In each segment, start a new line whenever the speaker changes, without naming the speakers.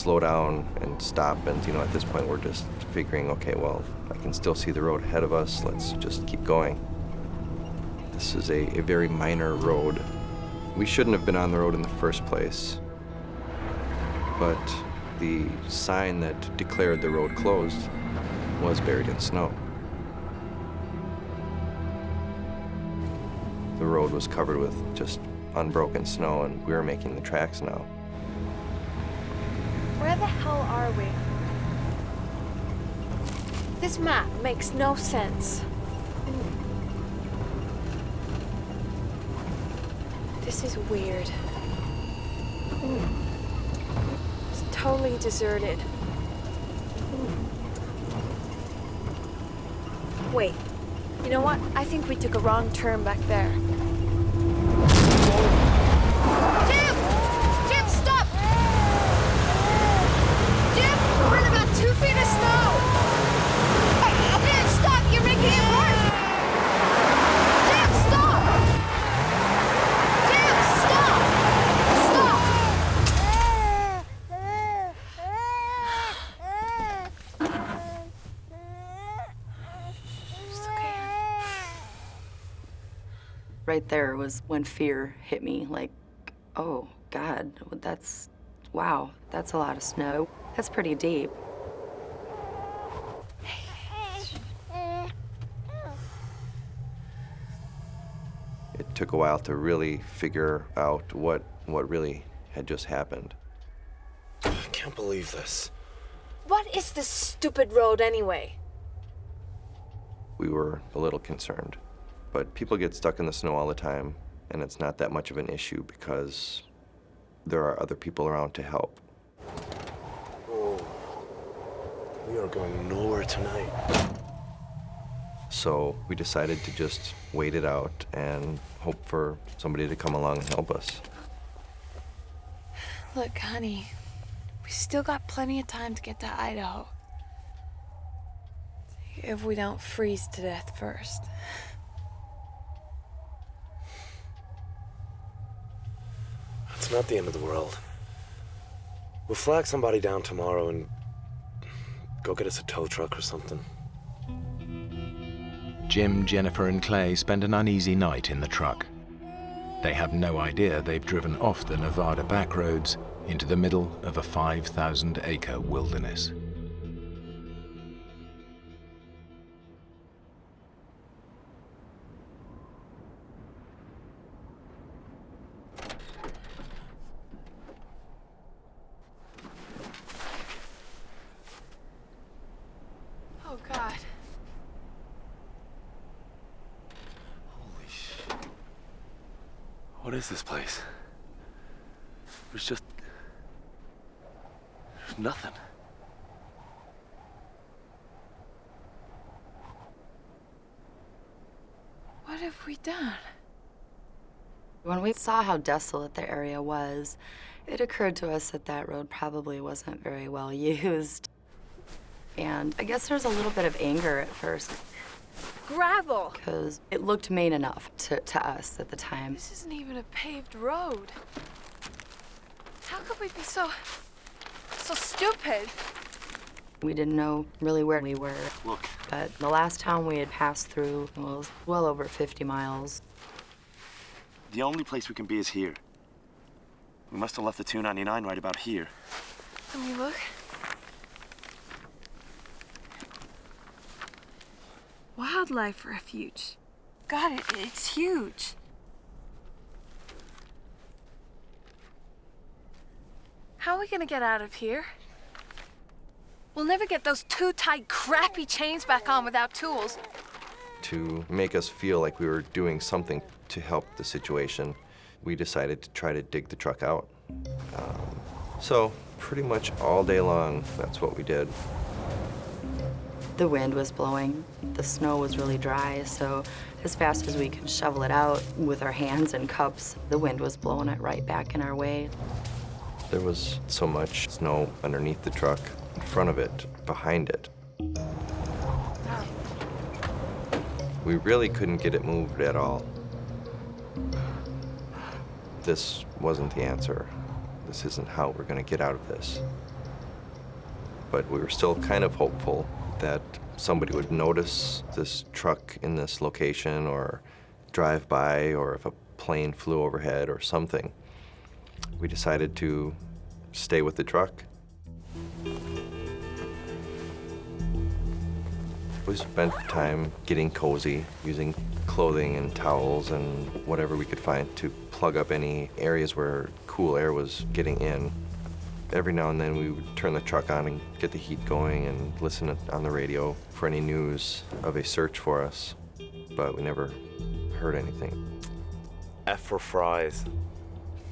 slow down and stop, and at this point we're just figuring, okay, well, I can still see the road ahead of us, let's just keep going. This is a very minor road. We shouldn't have been on the road in the first place, but the sign that declared the road closed was buried in snow. The road was covered with just unbroken snow, and we were making the tracks now.
Where the hell are we? This map makes no sense. This is weird. It's totally deserted. Wait, you know what? I think we took a wrong turn back there. Jim! Jim, stop! Jim, we're in about 2 feet of snow! Jim, stop! You're making it worse! Jim, stop! Jim, stop! Stop! It's okay.
Right there was when fear hit me, like, oh, God, wow, that's a lot of snow. That's pretty deep.
It took a while to really figure out what really had just happened.
I can't believe this.
What is this stupid road anyway?
We were a little concerned, but people get stuck in the snow all the time, and it's not that much of an issue because there are other people around to help.
Oh, we are going nowhere tonight.
So we decided to just wait it out and hope for somebody to come along and help us.
Look, honey, we still got plenty of time to get to Idaho. If we don't freeze to death first.
It's not the end of the world. We'll flag somebody down tomorrow and go get us a tow truck or something.
Jim, Jennifer, and Clay spend an uneasy night in the truck. They have no idea they've driven off the Nevada back roads into the middle of a 5,000-acre wilderness.
Oh, God.
Holy shit. What is this place? There's nothing.
What have we done?
When we saw how desolate the area was, it occurred to us that that road probably wasn't very well used. And I guess there's a little bit of anger at first.
Gravel!
Because it looked main enough to us at the time.
This isn't even a paved road. How could we be so stupid?
We didn't know really where we were.
Look.
But the last town we had passed through was well over 50 miles.
The only place we can be is here. We must have left the 299 right about here.
Let me look. Wildlife refuge. God, it's huge. How are we gonna get out of here? We'll never get those too tight, crappy chains back on without tools.
To make us feel like we were doing something to help the situation, we decided to try to dig the truck out. So pretty much all day long, that's what we did.
The wind was blowing. The snow was really dry, so as fast as we could shovel it out with our hands and cups, the wind was blowing it right back in our way.
There was so much snow underneath the truck, in front of it, behind it. We really couldn't get it moved at all. This wasn't the answer. This isn't how we're gonna get out of this. but we were still kind of hopeful that somebody would notice this truck in this location or drive by, or if a plane flew overhead or something. We decided to stay with the truck. We spent time getting cozy, using clothing and towels and whatever we could find to plug up any areas where cool air was getting in. Every now and then we would turn the truck on and get the heat going and listen on the radio for any news of a search for us, but we never heard anything.
F for fries.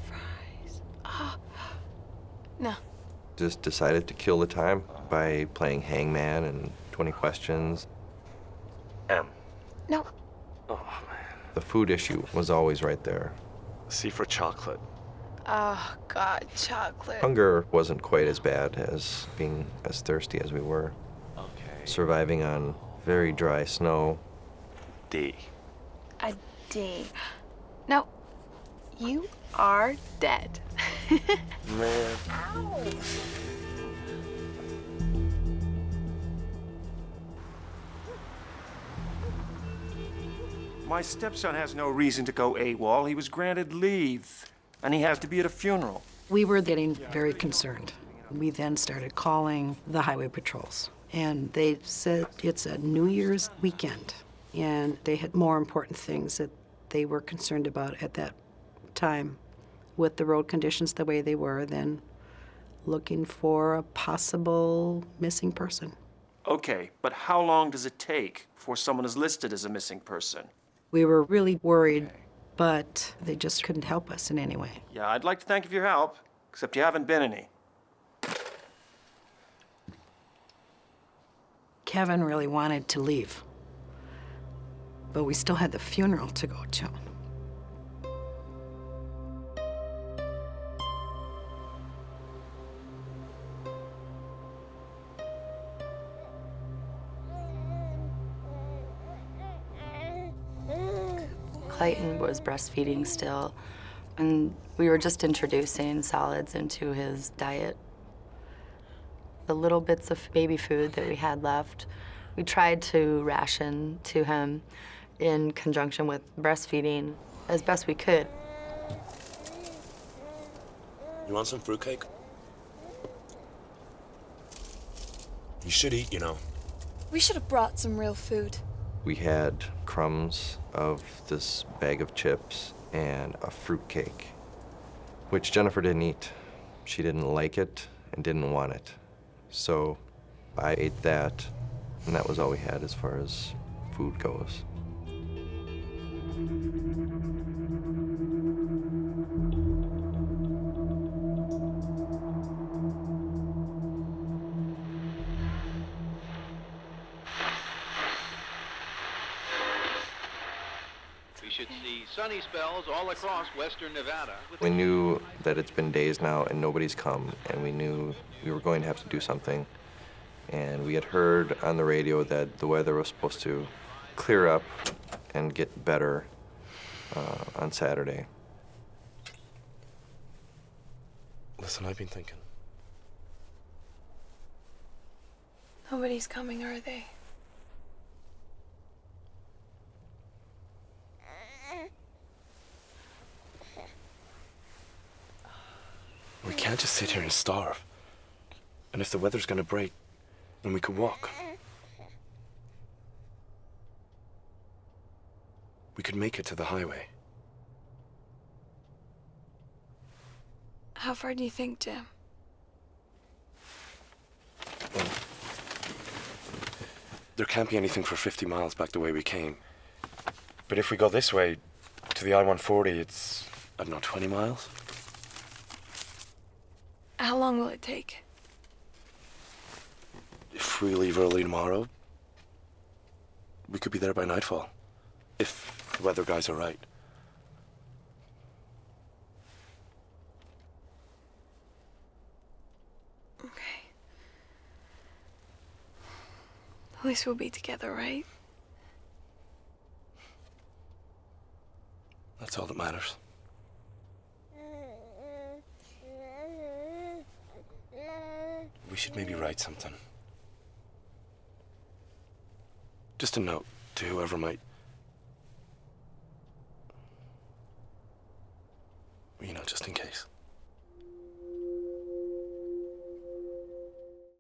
Fries. Oh. No.
Just decided to kill the time by playing hangman and 20 questions.
M.
No.
Oh, man.
The food issue was always right there.
C for chocolate.
Oh, God, chocolate.
Hunger wasn't quite as bad as being as thirsty as we were.
Okay.
Surviving on very dry snow.
D.
A D. No. You are dead.
Man.
My stepson has no reason to go AWOL. He was granted leave, and he has to be at a funeral.
We were getting very concerned. We then started calling the highway patrols, and they said it's a New Year's weekend, and they had more important things that they were concerned about at that time with the road conditions the way they were than looking for a possible missing person.
Okay, but how long does it take before someone is listed as a missing person?
We were really worried, but they just couldn't help us in any way.
Yeah, I'd like to thank you for your help, except you haven't been any.
Kevin really wanted to leave, but we still had the funeral to go to.
Clayton was breastfeeding still, and we were just introducing solids into his diet. The little bits of baby food that we had left, we tried to ration to him in conjunction with breastfeeding as best we could.
You want some fruitcake? You should eat, you know.
We should have brought some real food.
We had crumbs of this bag of chips and a fruitcake, which Jennifer didn't eat. She didn't like it and didn't want it. So I ate that, and that was all we had as far as food goes.
We should see sunny spells all across western Nevada.
We knew that it's been days now and nobody's come, and we knew we were going to have to do something. And we had heard on the radio that the weather was supposed to clear up and get better on Saturday.
Listen, I've been thinking.
Nobody's coming, are they?
We can't just sit here and starve. And if the weather's gonna break, then we could walk. We could make it to the highway.
How far do you think, Jim?
Well, there can't be anything for 50 miles back the way we came. But if we go this way to the I-140, it's, I don't know, 20 miles?
How long will it take?
If we leave early tomorrow, we could be there by nightfall. If the weather guys are right.
Okay. At least we'll be together, right?
That's all that matters. we should maybe write something. Just a note to whoever might... You know, just in case.